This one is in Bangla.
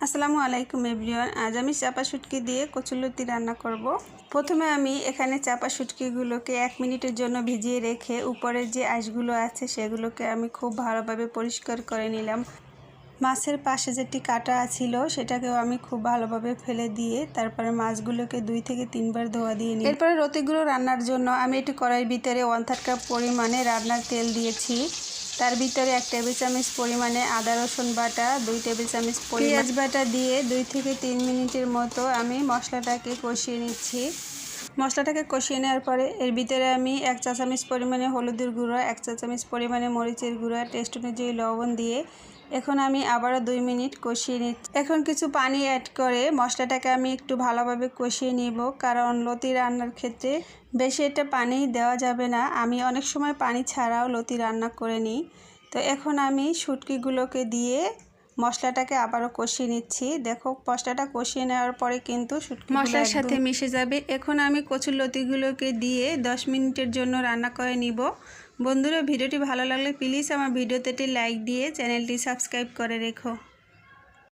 আসসালামু আলাইকুম এভরিওয়ান। আজ আমি চাপা শুটকি দিয়ে কচুরলতি রান্না করব। প্রথমে আমি এখানে চাপা শুটকিগুলোকে 1 মিনিটের জন্য ভিজিয়ে রেখে উপরের যে আঁশগুলো আছে সেগুলোকে আমি খুব ভালোভাবে পরিষ্কার করে নিলাম। মাছের পাশে যেটি কাটা ছিল সেটাকেও আমি খুব ভালোভাবে ফেলে দিয়ে তারপরে মাছগুলোকে 2 থেকে 3 বার ধোয়া দিয়ে নিই। এরপরে লতিগুলো রান্নার জন্য আমি একটি কড়াইয়ের ভিতরে 1/3 কাপ পরিমাণে রান্নার তেল দিয়েছি। তার ভিতরে 1 টেবিল চামচ পরিমাণে আদা রসুন বাটা, 2 টেবিল চামচ পেঁয়াজ বাটা দিয়ে 2 থেকে 3 মিনিটের মতো আমি মশলাটাকে কষিয়ে নিচ্ছি। মশলাটাকে কষিয়ে নেওয়ার পরে এর ভিতরে আমি 1 চা চামচ পরিমাণে হলুদের গুঁড়ো, 1 চা চামচ পরিমাণে মরিচের গুঁড়ো, টেস্ট অনুযায়ী লবণ দিয়ে এখন আমি আবারও 2 মিনিট কষিয়ে নিচ্ছি। এখন কিছু পানি অ্যাড করে মশলাটাকে আমি একটু ভালোভাবে কষিয়ে নিব, কারণ লতি রান্নার ক্ষেত্রে বেশি একটা পানি দেওয়া যাবে না। আমি অনেক সময় পানি ছাড়াও লতি রান্না করে নিই। তো এখন আমি শুটকিগুলোকে দিয়ে মশলাটাকে আবারও কষিয়ে নিচ্ছি। দেখো মশলাটা কষিয়ে নেওয়ার পরে কিন্তু শুটকি মশলার সাথে মিশে যাবে। এখন আমি কচুরলতিগুলোকে দিয়ে 10 মিনিটের জন্য রান্না করে নিব। বন্ধুরা, ভিডিওটি ভালো লাগলে প্লিজ আমার ভিডিওতে একটি লাইক দিয়ে চ্যানেলটি সাবস্ক্রাইব করে রেখো।